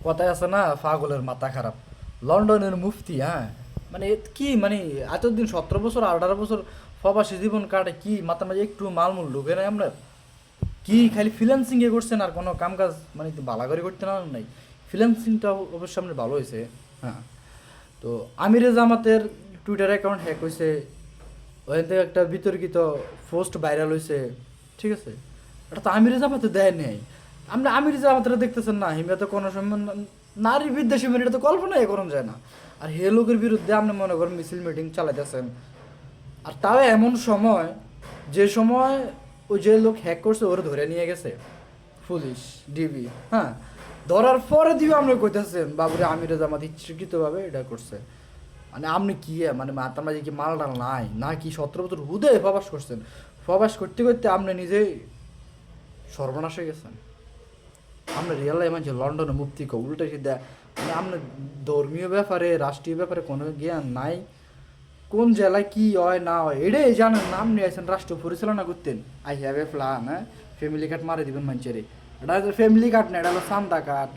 কথায় আছে না, পাগলের মাথা খারাপ। লন্ডনের মুফতি, হ্যাঁ, মানে কি মানে এতদিন 17 বছর 18 বছর প্রবাসী জীবন কাটে, কি মাথার মাঝে একটু মালমূল ঢুকে নাই আমরা? কি খালি ফ্রিল্যান্সিং এ করছেন আর কোনো কাম কাজ মানে বালা করে করতে না নাই? ফ্রিল্যান্সিংটা অবশ্য আপনার ভালো হয়েছে। হ্যাঁ, তো আমিরে জামাতের টুইটার অ্যাকাউন্ট হ্যাক হয়েছে, ওখান থেকে একটা বিতর্কিত পোস্ট ভাইরাল হয়েছে, ঠিক আছে? এটা তো আমিরে জামাতে দেয় নেই। আপনি আমিরে জামাতরা দেখতেছেন না, হিমা তো কোনো সময় নারী বিদ্বেষী, মানে এটা তো কল্পনাই করা যায় না। আর হে লোকের বিরুদ্ধে আপনি মনে করেন মিছিল মিটিং চালাইতেছেন, আর তাও এমন সময়, যে সময় ওই যে লোক হ্যাক করছে ওরা ধরে নিয়ে গেছে পুলিশ, ডিবি, হ্যাঁ, ধরার পরে দিও আপনি কইতেছেন বাবুরে আমিরে জামাত ইচ্ছাকৃতভাবে এটা করছে। মানে আপনি কি মানে মাতার মাঝে কি মাল ডাল নাই না কি? 17 বছর হুদে প্রবাস করছেন, প্রবাস করতে করতে আপনি নিজেই সর্বনাশ হয়ে গেছেন। আমরা রিয়েল লাইফ মানছি লন্ডনে মুক্তি কো উল্টা সিদ্ধা, মানে আপনার ধর্মীয় ব্যাপারে রাষ্ট্রীয় ব্যাপারে কোনো জ্ঞান নাই। কোন জেলায় কি হয় না হয় এটাই জানেন না। আপনি আছেন রাষ্ট্র পরিচালনা করতেন, আই হ্যাভ এ প্ল্যান, হ্যাঁ, ফ্যামিলি কার্ড মারে দিবেন মানুষের। এটা ফ্যামিলি কার্ড না, এটা হলো সান্দা কার্ড।